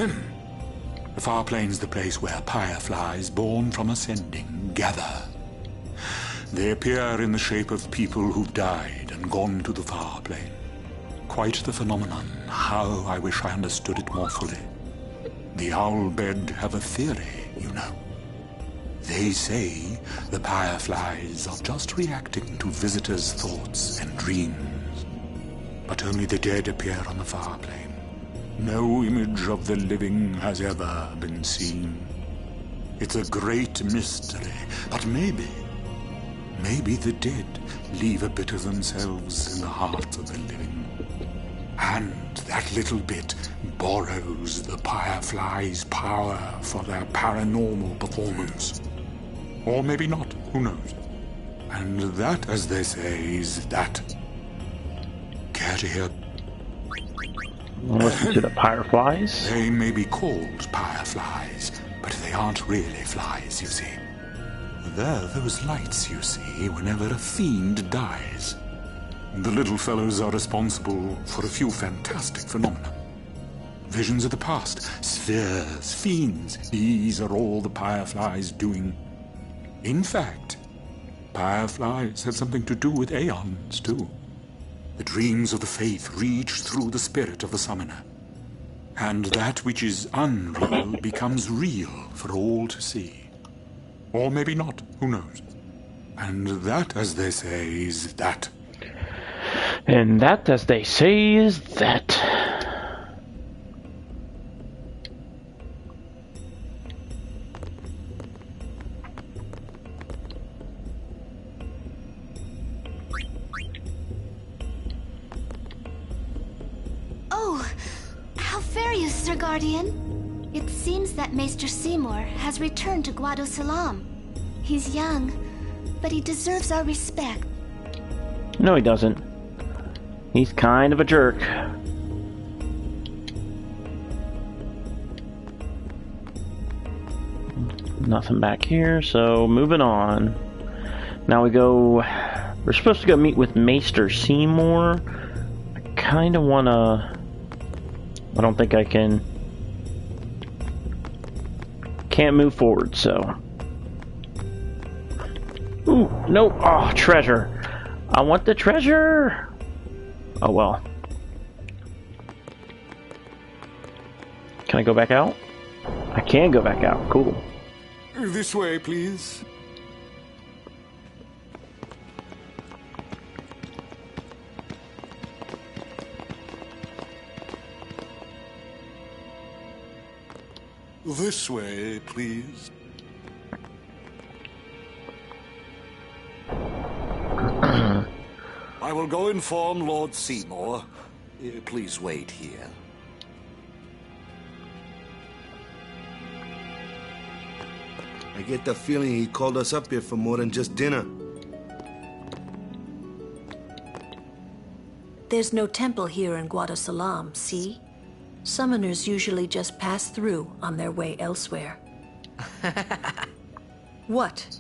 The far plane's the place where fireflies, born from ascending, gather. They appear in the shape of people who've died and gone to the far plane. Quite the phenomenon. How I wish I understood it more fully. The Owlbed have a theory, you know. They say the fireflies are just reacting to visitors' thoughts and dreams. But only the dead appear on the far plane. No image of the living has ever been seen. It's a great mystery, but maybe the dead leave a bit of themselves in the hearts of the living. And that little bit borrows the fireflies' power for their paranormal performance. Or maybe not, who knows? And that, as they say, is that. Care to hear? Listen to the fireflies? They may be called fireflies, but they aren't really flies, you see. They're those lights you see whenever a fiend dies. The little fellows are responsible for a few fantastic phenomena. Visions of the past, spheres, fiends, these are all the fireflies doing. In fact, fireflies have something to do with aeons, too. The dreams of the faith reach through the spirit of the summoner. And that which is unreal becomes real for all to see. Or maybe not, who knows? And that, as they say, is that. And that, as they say, is that. Oh, how fare you, Sir Guardian? It seems that Maester Seymour has returned to Guado Salam. He's young, but he deserves our respect. No, he doesn't. He's kind of a jerk. Nothing back here, so moving on. Now we go... We're supposed to go meet with Maester Seymour. I kind of want to... I don't think I can... Can't move forward, so... Ooh, no! Oh, treasure! I want the treasure! Oh well. Can I go back out? I can go back out. Cool. This way, please. This way, please. I will go inform Lord Seymour. Please wait here. I get the feeling he called us up here for more than just dinner. There's no temple here in Guado Salam, see? Summoners usually just pass through on their way elsewhere. What?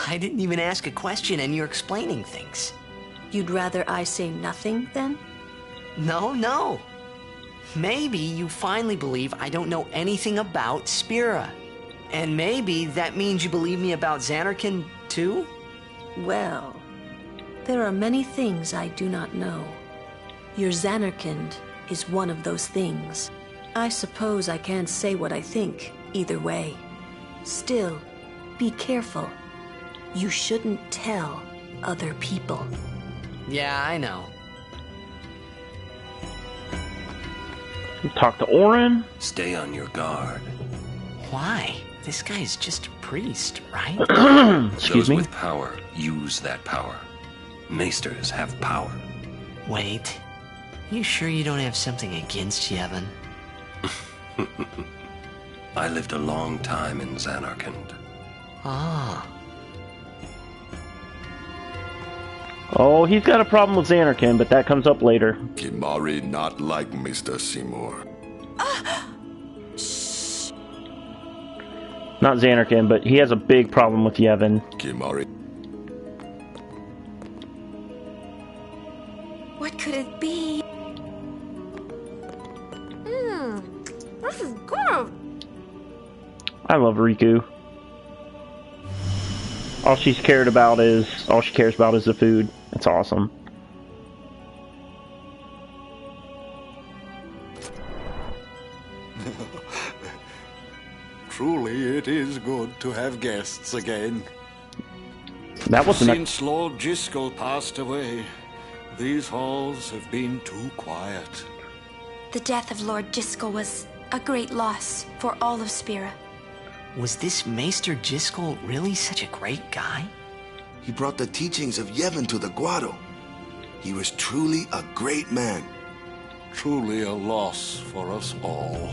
I didn't even ask a question and you're explaining things. You'd rather I say nothing, then? No. Maybe you finally believe I don't know anything about Spira. And maybe that means you believe me about Zanarkand, too? Well, there are many things I do not know. Your Zanarkand is one of those things. I suppose I can't say what I think, either way. Still, be careful. You shouldn't tell other people. Yeah, I know. Talk to Orin. Stay on your guard. Why? This guy's just a priest, right? Excuse Those me? with power use that power. Maesters have power. Wait. You sure you don't have something against Yevon? I lived a long time in Zanarkand. Ah. Oh, he's got a problem with Zanarkand, but that comes up later. Kimahri not like Mr. Seymour. Not Zanarkand, but he has a big problem with Yevon. Kimahri. What could it be? This is good. I love Riku. All she cares about is the food. It's awesome. Truly, it is good to have guests again. That was Since Lord Jiskel passed away, these halls have been too quiet. The death of Lord Jiskel was a great loss for all of Spira. Was this Maester Jiskel really such a great guy? He brought the teachings of Yevon to the Guado. He was truly a great man. Truly a loss for us all.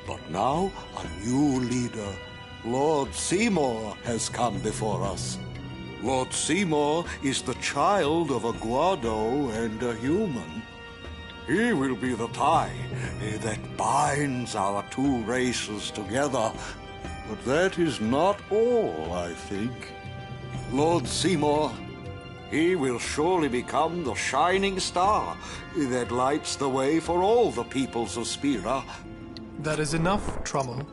But now, a new leader, Lord Seymour, has come before us. Lord Seymour is the child of a Guado and a human. He will be the tie that binds our two races together. But that is not all, I think. Lord Seymour, he will surely become the shining star that lights the way for all the peoples of Spira. That is enough, Trommel.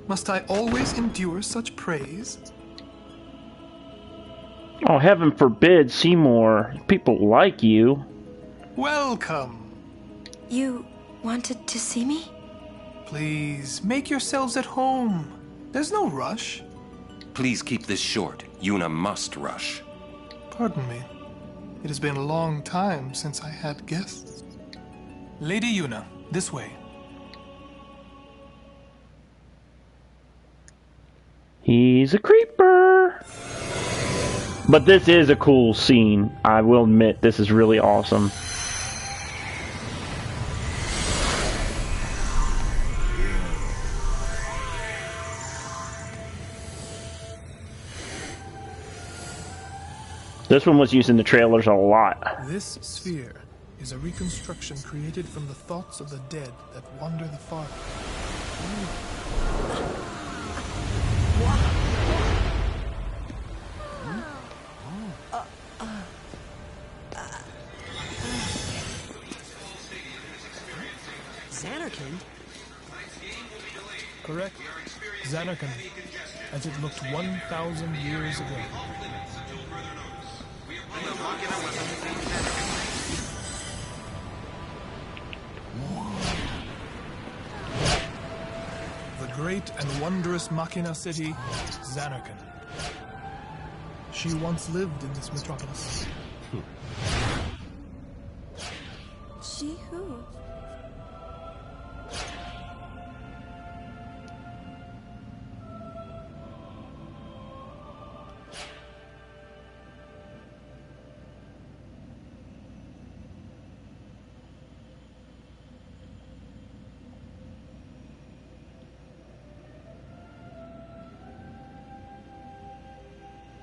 Must I always endure such praise? Oh, heaven forbid, Seymour. People like you. Welcome. You wanted to see me? Please, make yourselves at home. There's no rush. Please keep this short. Yuna must rush. Pardon me. It has been a long time since I had guests. Lady Yuna, this way. He's a creeper. But this is a cool scene. I will admit, this is really awesome. This one was used in the trailers a lot. This sphere is a reconstruction created from the thoughts of the dead that wander the far. Zanarkand? Correct. Zanarkand, as it looked 1,000 years ago. The great and wondrous Machina city, Zanarkand. She once lived in this metropolis. She who?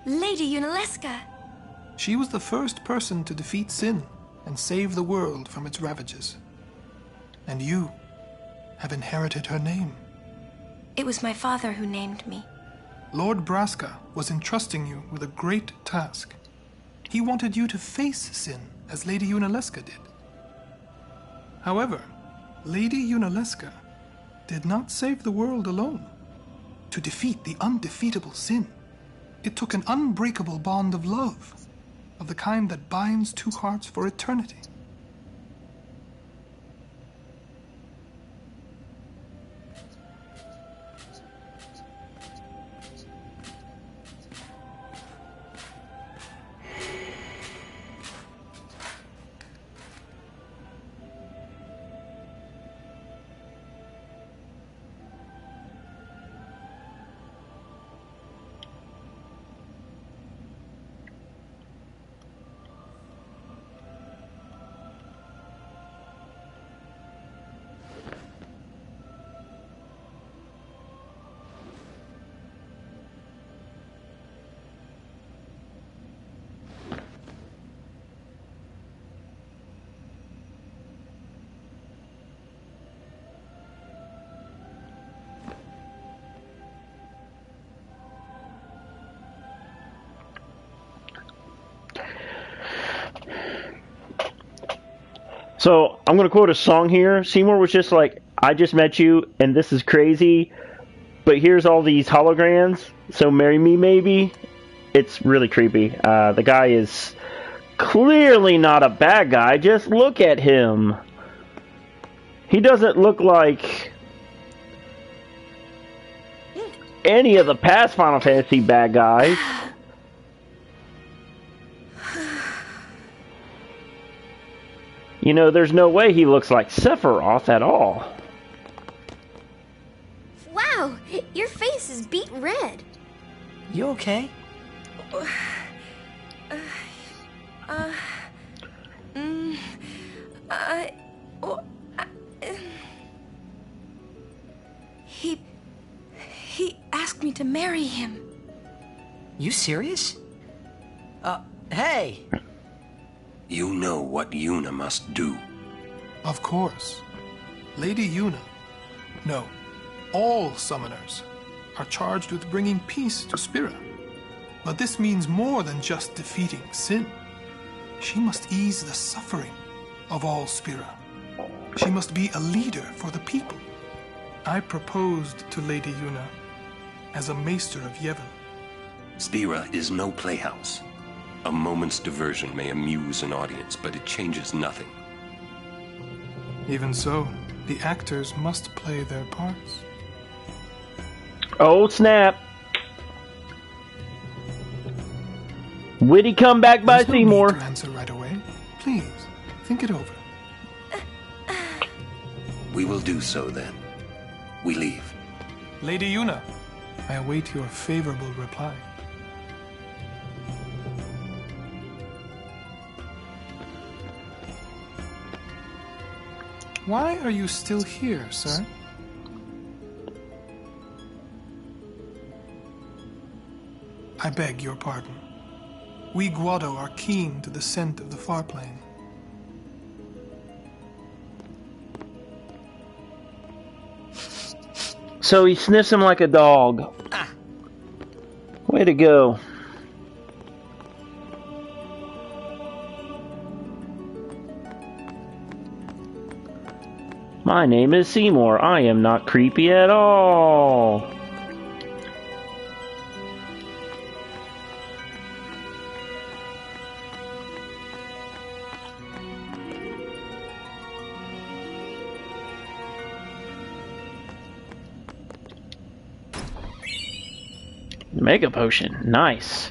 Lady Yunalesca! She was the first person to defeat sin and save the world from its ravages. And you have inherited her name. It was my father who named me. Lord Braska was entrusting you with a great task. He wanted you to face sin as Lady Yunalesca did. However, Lady Yunalesca did not save the world alone. To defeat the undefeatable sin, it took an unbreakable bond of love, of the kind that binds two hearts for eternity. So, I'm going to quote a song here. Seymour was just like, I just met you, and this is crazy, but here's all these holograms, so marry me maybe. It's really creepy. The guy is clearly not a bad guy. Just look at him. He doesn't look like any of the past Final Fantasy bad guys. You know, there's no way he looks like Sephiroth at all. Wow, your face is beet red. You okay? He asked me to marry him. You serious? Hey! You know what Yuna must do. Of course. Lady Yuna. No, all summoners are charged with bringing peace to Spira. But this means more than just defeating sin. She must ease the suffering of all Spira. She must be a leader for the people. I proposed to Lady Yuna as a Maester of Yevon. Spira is no playhouse. A moment's diversion may amuse an audience, but it changes nothing. Even so, the actors must play their parts. Oh, snap. Witty comeback by Seymour. No need to answer right away. Please, think it over. We will do so then. We leave. Lady Yuna, I await your favorable reply. Why are you still here, sir? I beg your pardon. We Guado are keen to the scent of the Farplane. So he sniffs him like a dog. Way to go. My name is Seymour. I am not creepy at all. Mega potion. Nice.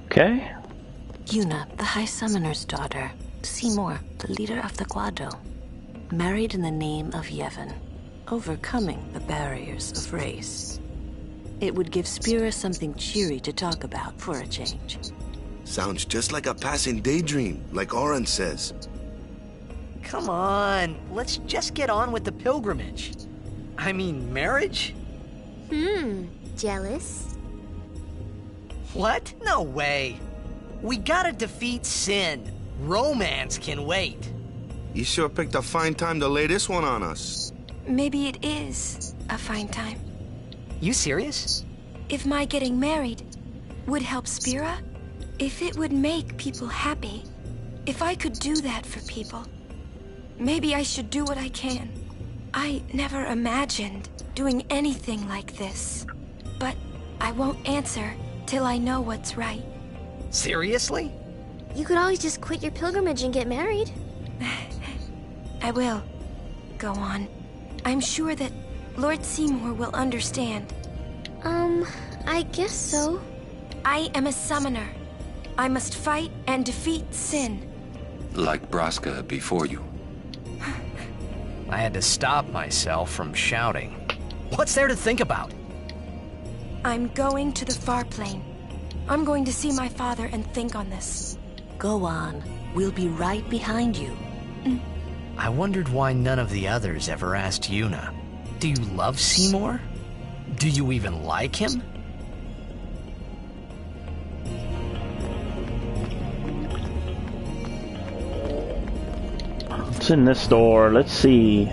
Okay. Yuna, the High Summoner's daughter. Seymour, the leader of the Guado. Married in the name of Yevon. Overcoming the barriers of race. It would give Spira something cheery to talk about for a change. Sounds just like a passing daydream, like Auron says. Come on, let's just get on with the pilgrimage. I mean, marriage? Jealous? What? No way. We gotta defeat sin. Romance can wait. You sure picked a fine time to lay this one on us. Maybe it is a fine time. You serious? If my getting married would help Spira, if it would make people happy, if I could do that for people, maybe I should do what I can. I never imagined doing anything like this, but I won't answer till I know what's right. Seriously? You could always just quit your pilgrimage and get married. I will. Go on. I'm sure that Lord Seymour will understand. I guess so. I am a summoner. I must fight and defeat sin. Like Braska before you. I had to stop myself from shouting. What's there to think about? I'm going to the Farplane. I'm going to see my father and think on this. Go on. We'll be right behind you. I wondered why none of the others ever asked Yuna. Do you love Seymour? Do you even like him? What's in this door? Let's see.